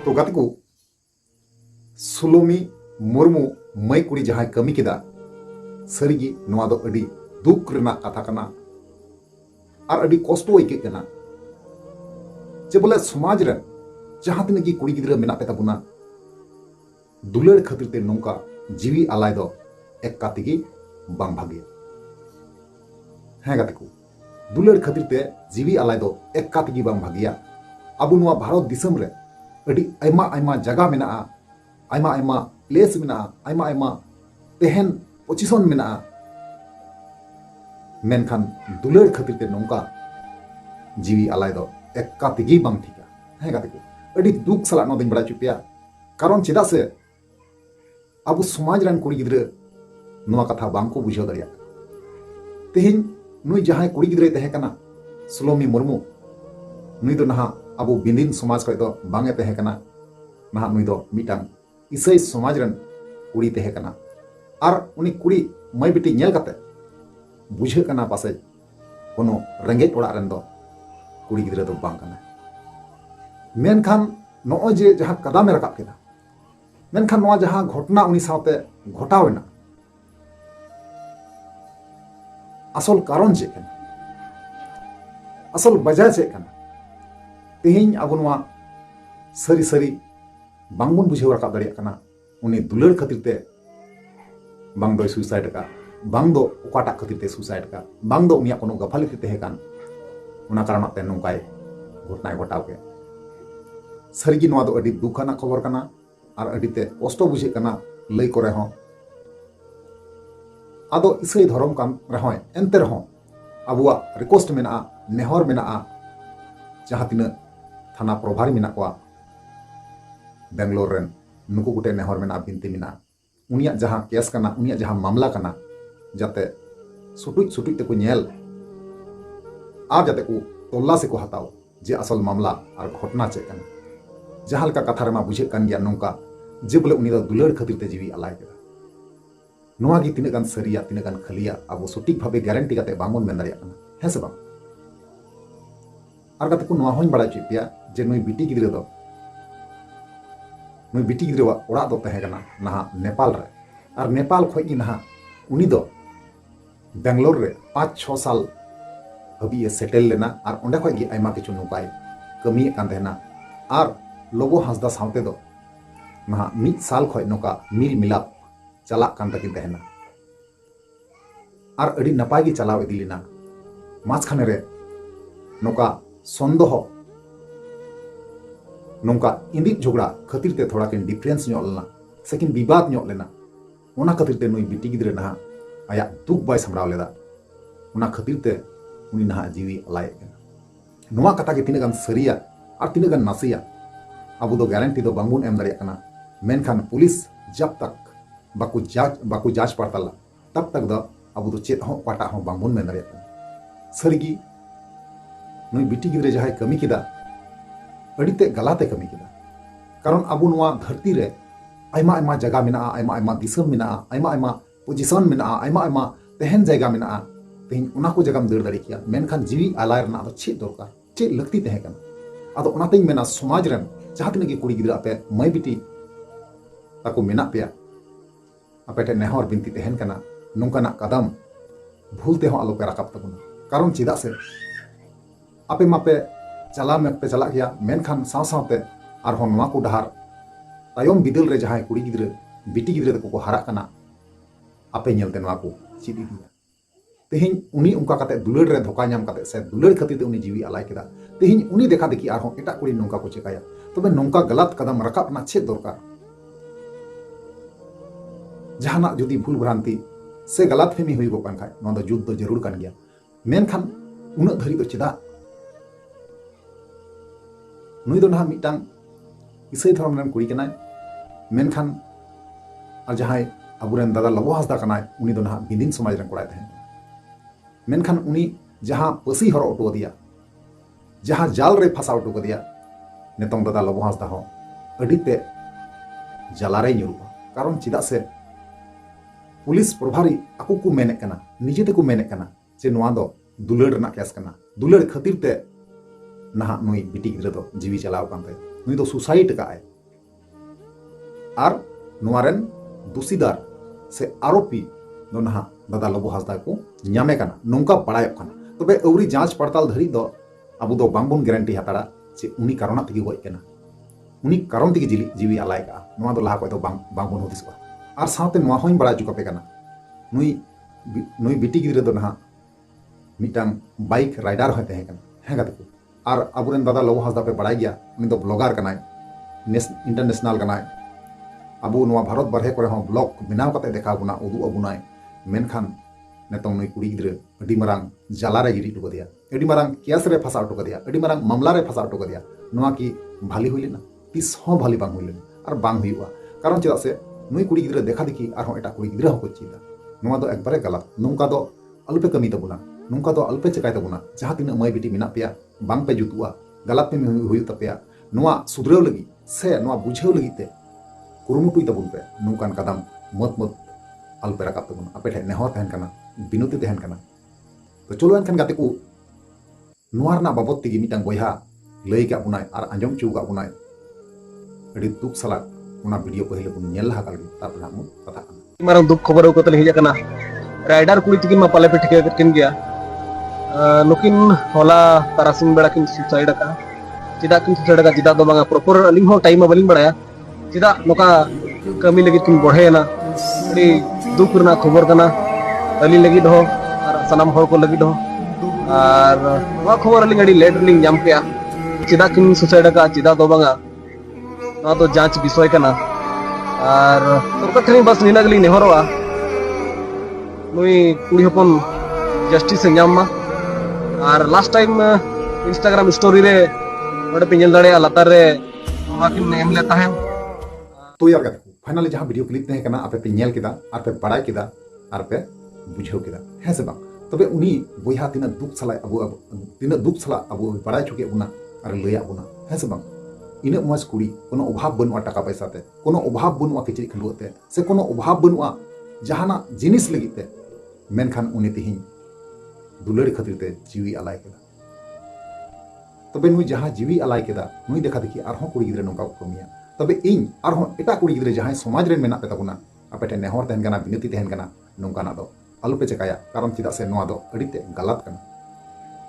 तो गाते को सुलोमी मुर्मू मई कुड़ी जहां कमी किदा सरीगी नोआ दो अडी दुख रेना कथा कना और अडी कष्टो आइके कना जे बोले समाज रे जहां तिना की कुड़ी गिद्रा मेना पे ताबुना दुलड़ खातिर ते नोंका जीवी आलाय दो एक कातिगी बांग भागे हैं गाते को दुलड़ खातिर ते जीवी आलाय दो एक कातिगी बांग भागिया अब नोआ भारत दिसम रे अडी आयमा आयमा जगह मेना आयमा आयमा प्लेस मेना आयमा आयमा तेहन पोजिशन मेना मेनखान दुलड़ खातिर ते नोंका जीवी आलाय दो एक कातिगी बांग ठीका हैं गाते को अडी दुख सला नो दिन बड़ा चुपिया कारण चेदा से अब समाज रन कुड़ी गिद्रा नोआ कथा बांग को बुझाव दाड़िया तेहिन नुई जहां कुड़ी गिद्रा तहे कना सुलोमी मुर्मू नुई दो नहा अब बिंदिन समाज को दो बांगे तहे कना नहा नुई दो मिटांग इसाई समाज रन कुड़ी तहे कना और उनी कुड़ी मई बिटी नेल कते बुझे कना पासे कोनो रेंगेज ओड़ा रन दो कुड़ी गिद्रा दो बांग कना मेनखान नो जे जहां कदम रकाब केदा मेनखान नोआ जहां घटना उनी साथे घटावेना असल कारण चे कना असल वजह चे कना तेहिं अब नोआ सरी सरी बांगबन बुझाव रकाब दाड़िया कना उनी दुलड़ खातिर ते बांग दो सुसाइड का बांग दो ओकाटा खातिर ते सुसाइड का बांग दो उनिया कोनो गफालिति तहे कान उना कारण ते नोंकाय घटना घटाव के सरीगी नोआ दो अडी दुखाना खबर कना और अडीते कष्ट बुझे कना लई करे हो आदो इसाई धर्म कान रहो एंते रहो अबुआ रिक्वेस्ट मेना नेहर मेना जहां तिना थाना प्रभारी मेना को बेंगलोर रेन नुकु गुटे नेहर मेना बिनती मेना उनिया जहां केस कना उनिया जहां मामला कना जाते सुटुज सुटुज ते को नेल और जाते को तोल्ला से को हताओ जे असल मामला और घटना चे कना जहां लका कथा रमा बुझे कान गया नोंका जे बोले उनी दा दुलड़ खातिर ते जीवी आलाय केदा नोआ गी तिना गान सरिया तिना गान खलिया अब सटीक भावे गारंटी काते बांगबन मेन दाड़िया कना है से बांग और गाते को नोआ होኝ बड़ा चिपिया जे नुई बिटी गिद्रा दो नुई बिटी गिद्रा ओड़ा दो तहे कना नहा नेपाल रे और नेपाल खोय गी नहा उनी दो बेंगलोर रे 5-6 साल हबी ए सेटल लेना और ओंडे खोय गी आयमा किछु नुकाय कमी कान देना और लोगो हंसदा सावते दो नहा 1 साल खोय नोका मिल मिलाप चला कान तकिन तहना और अडी नपाय गी चलाव इदी लेना मास खाने रे नोका संदेह नोका इंदी झगड़ा खातिर ते थोड़ा किन डिफरेंस ᱧᱚᱜ लेना सेकिन विवाद ᱧᱚᱜ लेना ओना खातिर ते नुई बिटी गिद्रा नहा आया दुख बाय समराव लेदा ओना खातिर ते उनी नहा जीवी आलाय केना नोआ कथा के तिना गान सरिया और तिना गान नासिया अब दो गारंटी दो बांगबन एम दाड़िया कना मेनखान पुलिस जब तक बाकू जांच पड़ताला तब तक दो अब दो चेत हो पाटा हो बांगबन मेन दाड़िया कना सरिगी नुई बिटी गिद्रा जहां कमी किदा अडीते गलाते कमी किदा कारण अब नोआ धरती रे आयमा आयमा जगह मेना आयमा आयमा दिसम मेना आयमा आयमा पोजिशन मेना आयमा आयमा तेहन जगह मेना तेहिं उना को जगह दर दाड़ी किया मेनखान जीवी आलाय रना दो चे दरकार चे लगती तहे कना आदो ओनातेኝ मेना समाज रन जहां तिना की कुड़ी गिद्रा पे मई बिटी ताको मेना पे अपेटे नेहर बिनती तहन कना नोंकाना कदम भूलते हो आलो पे रकाब तबुना कारण चेदा से आपे मापे चला में पे चला गया मेनखान साव सावते और हो नोआ को डहार तायम बिदल रे जहां कुड़ी गिद्रा बिटी गिद्रा तको को हारा कना आपे नेलते नोआ को चिदी दिया तेहिं उनी उनका कते दुलड़ रे धोखा नाम कते से दुलड़ खातिर ते उनी जीवी आलाय केदा तेहिं उनी देखा देखी और हो एटा कुड़ी नोंका को चिकाया तबे नोंका गलत कदम रकाब ना छे दरकार जहाना जुदी भूल भ्रांति से गलत फेमी हुई गो कान खाय नो दो जुद्ध जरूर कान गया मेनखान उना धरी दो चेदा नुई दो ना मिटांग इसाई धर्म रन कुड़ी कनाय मेनखान और जहां अबुरेन दादा लबो हासदा कनाय उनी दो ना बिंदिन समाज रन कोड़ाय थे मेनखान उनी जहां पसी हर ऑटो दिया जहां जाल रे फसा ऑटो दिया नेतों दादा लबो हासदा हो अडीते जलारे ᱧᱩᱨᱩᱜᱼᱟ कारण चेदा से पुलिस प्रभारी आकु को मेने कना निजे ते को मेने कना जे नोआ दो दुलड़ रना केस कना दुलड़ खातिर ते नहा नुई बिटी गिद्रा दो जीवी चलाव कानते नुई दो सुसाइड का और नुआरेन दुसीदार से आरोपी दो नहा दादा लबु हासदा को ᱧᱟᱢᱮ ᱠᱟᱱᱟ ᱱᱚᱝᱠᱟ ᱵᱟᱲᱟᱭᱚᱜ ᱠᱟᱱᱟ। ᱛᱚᱵᱮ ᱟᱹᱣᱨᱤ ᱡᱟᱸᱪ ᱯᱟᱲᱛᱟᱞ ᱫᱷᱟᱹᱨᱤᱡ ᱫᱚ ᱟᱵᱚ ᱫᱚ ᱵᱟᱝᱵᱚᱱ গ্যারান্টি ᱦᱟᱛᱟᱲᱟ ᱡᱮ ᱩᱱᱤ ᱠᱟᱨᱚᱱᱟᱜ ᱛᱮᱜᱮ ᱜᱚᱡ ᱠᱟᱱᱟ, उनी कारण तेगे जीवी आलाय का नोआ दो लाहा को तो बांगबोन होदिसवा और साथे नोआ होइन बड़ा चुका पे कना नुई नुई बिटी गिद्रे दो नहा मिटांग बाइक राइडर होते हैं कना है गाते को और अबुरेन दादा लबु हासदा पे बड़ाई गया उनी दो ब्लॉगर कनाय इंटरनेशनल कनाय अबु नोआ भारत बरहे करे हो ब्लॉग बनाव कते देखा बुना उदु अबुनाय मेनखान नेतों नुई कुड़ी गिद्रे अडी मरांग जाला रे गिरी टुको दिया अडी मरांग केस रे फसा टुको दिया अडी मरांग मामला रे फसा टुको दिया नोआ की भाली हुई लेना तीस हों भाली बांग हुई लेना और बांग हुआ कारण चेदा से नुई कुड़ी गिद्रे देखा देखी और हों एटा कुड़ी गिद्रे होको चीदा नोआ दो एकबारे गलत नोंका दो अल्पे कमी तबुना नोंका दो अल्पे चकाय तबुना जहां तीन मय बिटी मिना पेया बांग पे जुतुआ गलत पे हुई तपेया नोआ सुधरेव लगी से नोआ बुझेव लगी ते कुरुमुटुई तबुन पे नोंकान कदम मत मत अल्पे रकाब तबुन आपे ठे नेहर तहन कना बिनती तहन कना तो चलो एनखान गाते को नोआ रना बाबत तेगी मिटांग बयहा लई का बुनाय और आंजम चू का बुनाय अड़ी दुख सला उना वीडियो पहले बुन नेल लहा कालगी तापर हम कथा कना मारंग दुख खबर को तले हिजा कना राइडर कुड़ी तिकिन मा पाले पे ठिके किन गया नुकिन होला तारासिंग बेड़ा किन सुसाइड का चिदा किन सुसाइड का चिदा दो बांगा प्रॉपर अलिंग हो टाइम बलिंग बड़ाया चिदा नोका कमी लगी किन बढ़े ना अड़ी दुख रना खबर कना अली लगी दो और सनाम हर को लगी दो और वा खबर अलिंग अड़ी लेट लिंग जाम के चिदा किन सुसाइड का चिदा दो बांगा ना तो जांच विषय कना और सरकार ठेनी बस नीना गली नेहरवा नुई कुड़ी हपन जस्टिस से ᱧᱟᱢ मा और लास्ट टाइम इंस्टाग्राम स्टोरी रे नोडे पे नेल दाड़े लातार रे नोवा किन नेम लेता है तो यार गाते फाइनली जहां वीडियो क्लिप तहे कना आपे पे नेल केदा और पे बड़ाय केदा और पे बुझेव केदा है से बांग तबे उनी बयहा तिना दुख सला अबु बड़ाय चुके बुना और लया बुना है से बांग इन मज कुड़ी कोनो अभाव बनुआ टाका पैसा ते कोनो अभाव बनुआ किचरी खंडुते से कोनो अभाव बनुआ जहाना जिनिस लगिते मेनखान उनी तिहिं दुलड़ी खातिर ते जीवी आलाय केदा तबे नुई जहां जीवी आलाय केदा नुई देखा देखी आरहों कुड़ी गिद्रे नोंका कमिया तबे इन आरहों एटा कुड़ी गिद्रे जहां समाज रे मेना पे ताबुना आपेटे नेहर तहन कना बिनती तहन कना नोंकाना दो अलपे चकाया कारण चिदा से नोआ दो अडिते गलत कना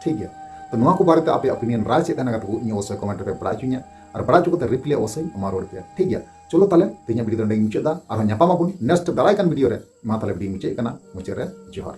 ठीक है तो नोआ को बारे ते आपे ओपिनियन राय चेत तहन गतो इन ओसे कमेंट पे बड़ा चुनिया और बड़ा चुकते रिप्ले ओसे अमा रोड पे ठीक है चलो ताले तेኛ वीडियो दंडे मुचेदा और ᱧᱟᱯᱟᱢ ᱟᱵᱚᱱ नेक्स्ट दाराय कान वीडियो रे मा ताले वीडियो मुचे कना मुचे रे जोहार।